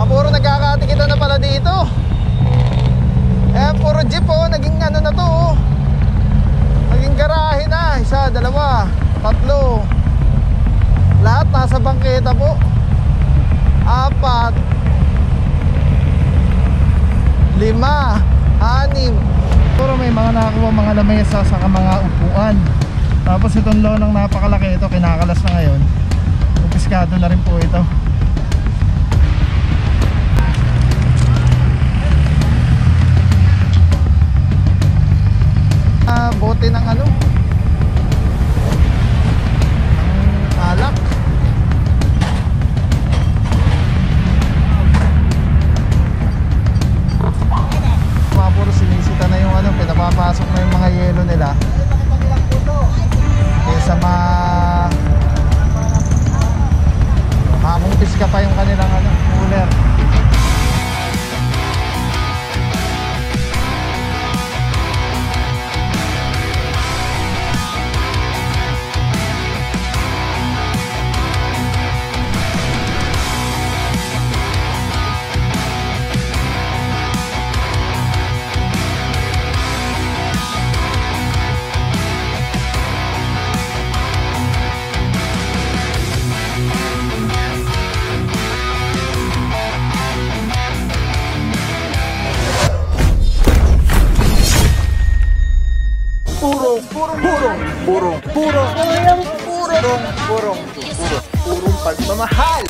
Puro nagkakatikitan na pala dito. Puro jeep naging ano na to naging garahe na. Isa, dalawa, tatlo. Lahat nasa bangketa po. Apat, lima, anim. Puro may mga nakakuha mga lamesa saka mga upuan. Tapos itong lonang napakalaki ito, kinakalas na ngayon. Kumpiskado na rin po ito. Bote ng ano, ng alak. Puro sinisita na yung ano, pinapapasok na yung mga yelo nila kaysa mamumpiska pa yung kanilang ano, cooler. Purong pagmamahal.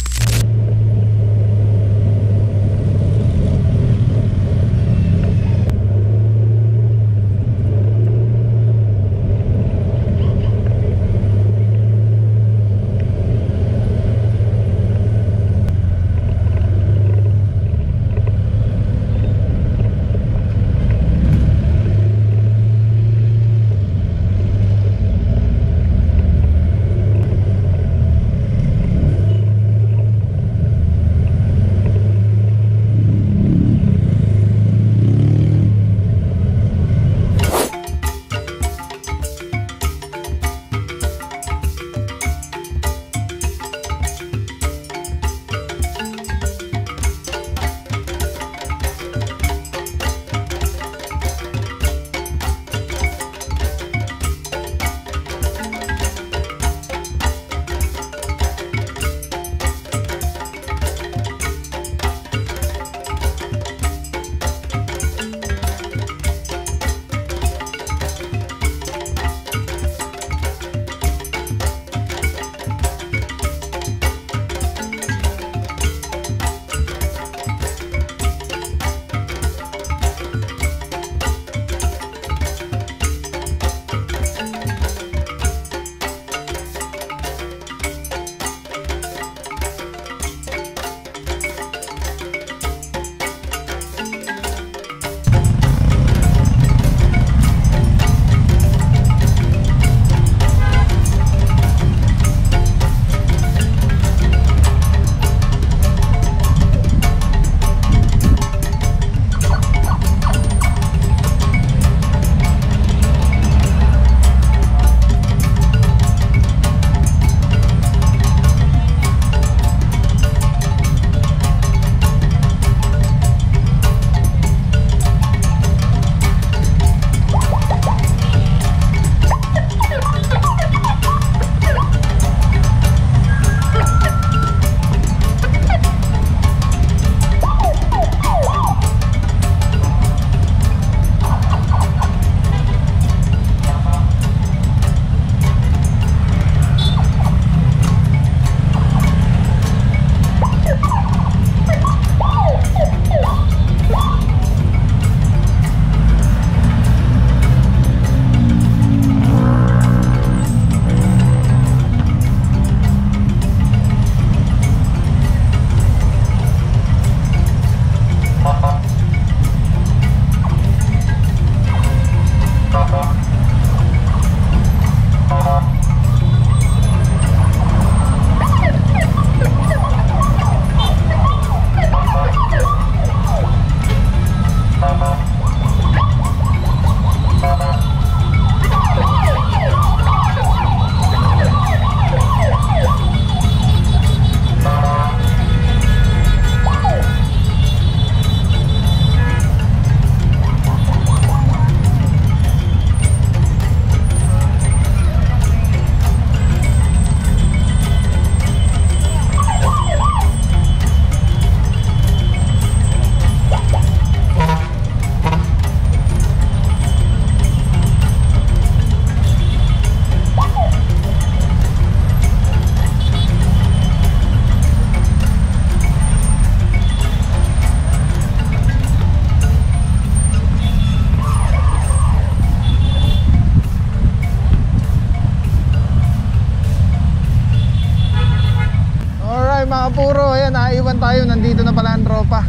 nandito na pala ang tropa.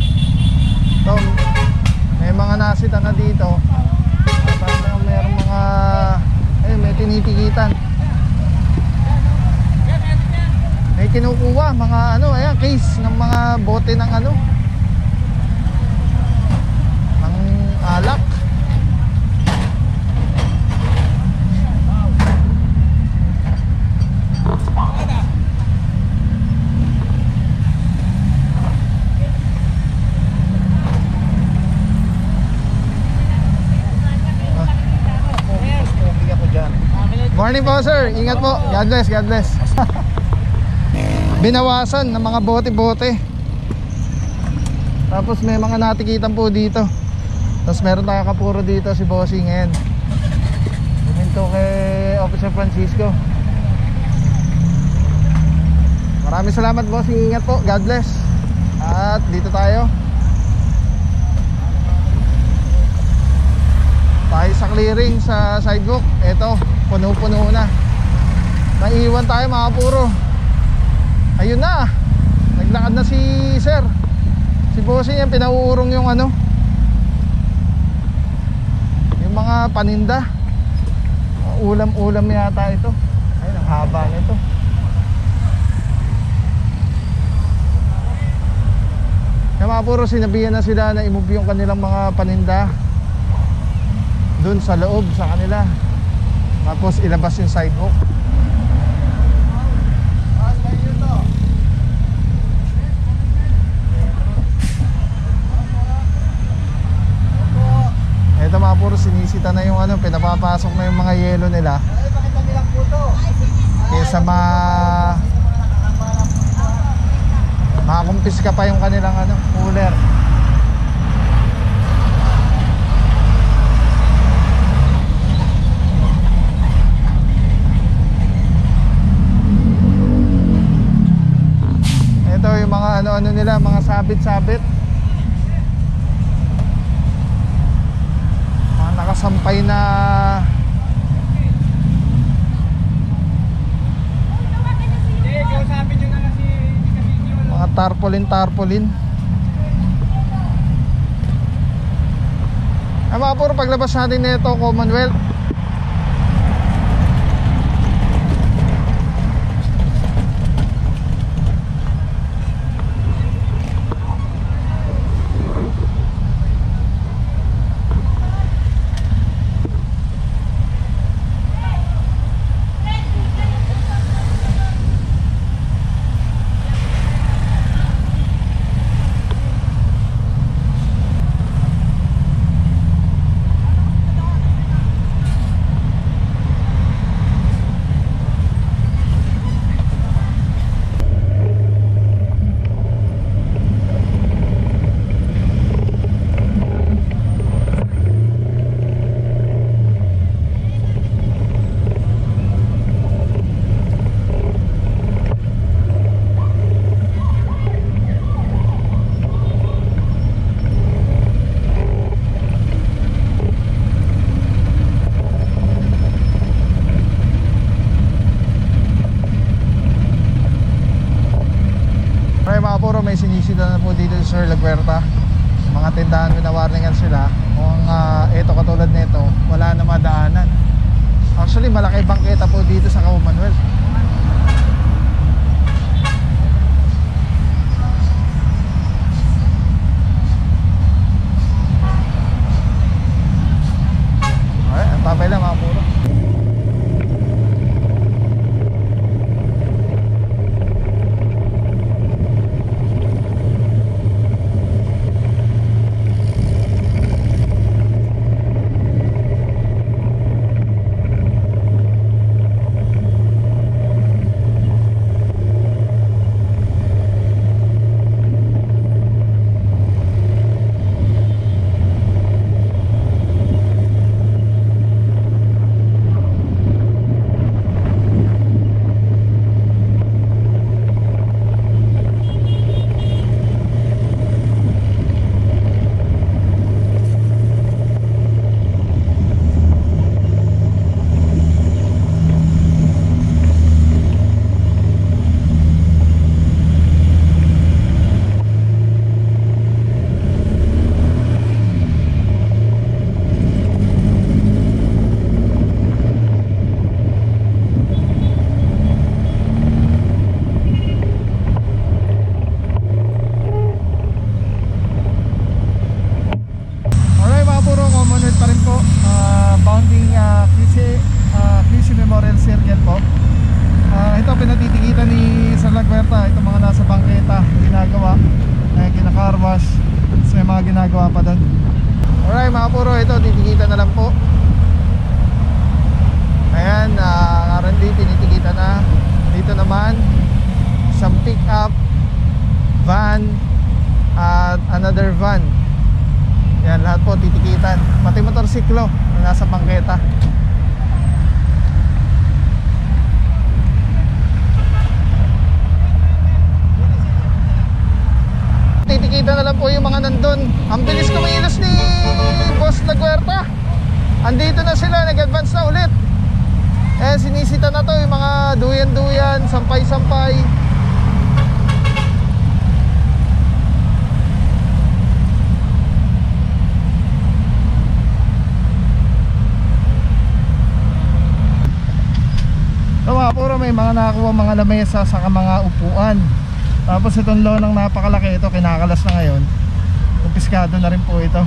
So, may mga nasita na dito. At mayroong mga may tinitikitan. May kinukuha mga ayan, case ng mga bote ng ng alak. Morning po sir, ingat po. God bless, God bless. Binawasan ng mga bote-bote. Tapos may mga natikitan po dito. Tapos meron tayong kapuro dito si Bossing ngayon. Puminto kay Officer Francisco. Maraming salamat Bossing, ingat po, God bless. At dito tayo sa clearing sa sidewalk. Eto, puno-puno na. Naiwan tayo mga puro. Ayun na, naglakad na si sir. Si Bossing yan, pinauurong yung yung mga paninda. Ulam-ulam yata ito. Ayun, ang haba nito. Kaya mga puro, sinabihan na sila na i-move yung kanilang mga paninda dun sa loob sa kanila. Tapos ilabas yung sidewalk. Ito mga puro, sinisita na yung pinapapasok na yung mga yelo nila. Kesa makakumpiska pa yung kanilang cooler. Ito yung mga nila, mga sabit-sabit. Mga nakasampay na mga tarpaulin. Ay mga puro, paglabas natin nito Commonwealth. May sinisita na po dito si Sir Laguerta. Mga tindahan, winawarningan sila kung ito katulad nito, wala na madaanan. Actually malaki bangketa po dito sa Commonwealth. Ay, ang tapay lang mga puro. ginagawa pa doon. Alright mga puro, ito titikita na lang po. Ayan, R&D tinitikita na. Dito naman isang pick up, van at another van. Yan, lahat po titikitan. Pati motorsiklo na nasa bangketa. Titikita na lang po yung mga nandun. Ang bilis kumilos ni Boss Laguerta. Andito na sila, nag-advance na ulit. Eh, sinisita na to yung mga duyan-duyan, sampay-sampay. Puro may mga nakakuha mga lamesa sa mga upuan. Tapos itong lonang napakalaki ito, kinakalas na ngayon. Kumpiskado na rin po ito.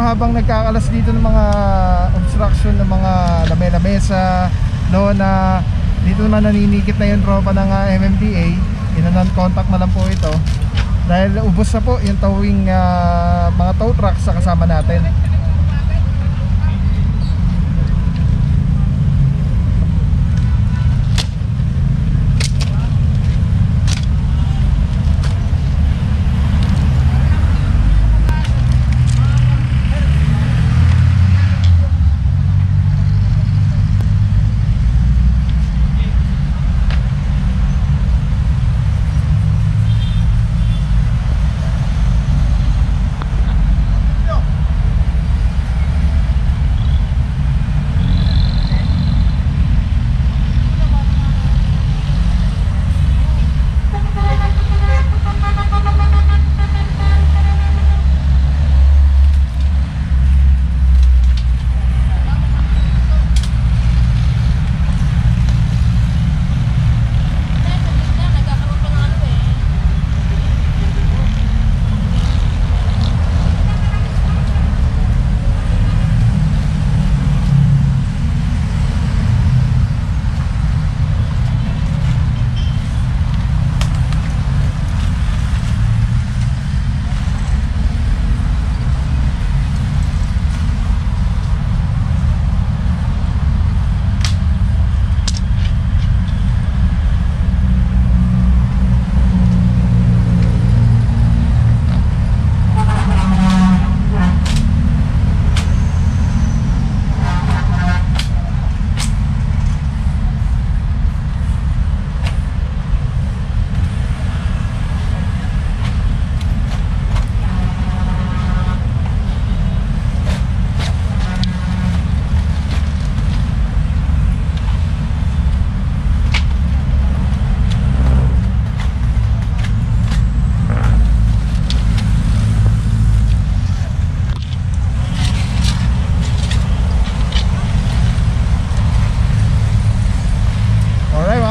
Habang nagkakalas dito ng mga obstruction ng mga lamesa, lona, dito naman naninikit na yung tropa ng MMDA. Ina-non-contact na lang po ito dahil ubos na po yung towing mga tow trucks sa kasama natin.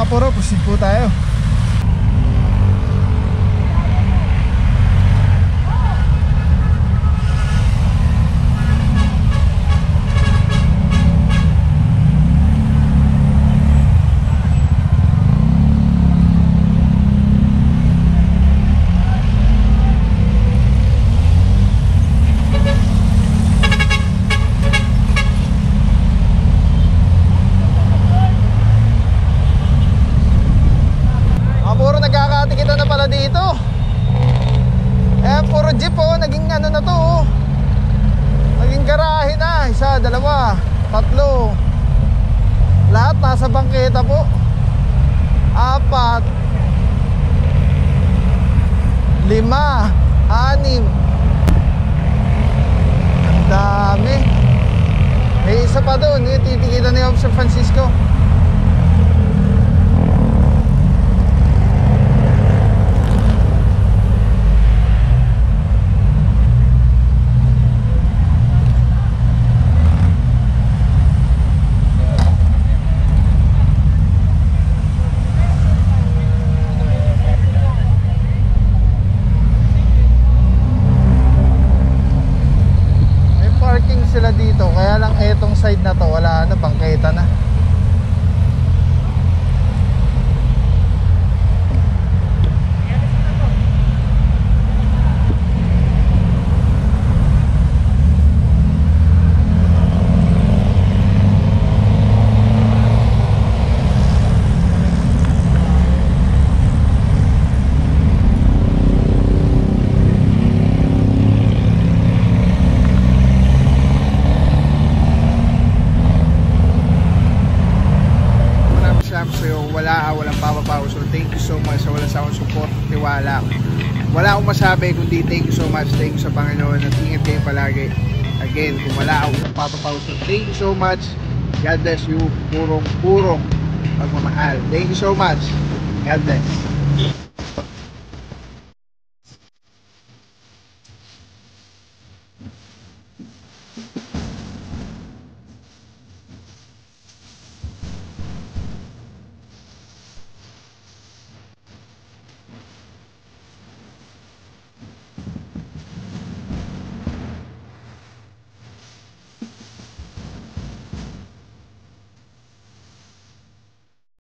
puro, proceed po tayo. Nagkakatikitan na pala dito. Puro jeep naging ano na to naging garahe na. Isa, dalawa, tatlo. Lahat nasa bangketa po. Apat, lima, anim. Ang dami. May isa pa doon, yung titikitan ni Officer Francisco. Sila dito, kaya lang etong side na to wala na, bangketa na. Walang papapaw. So thank you so much sa walang sakong support, tiwala. Wala akong masabi kundi thank you so much. Thank you sa Panginoon at ingat kayo palagi. Again, kung wala akong papapaw, so thank you so much. God bless you. Purong pagmamahal. Thank you so much. God bless.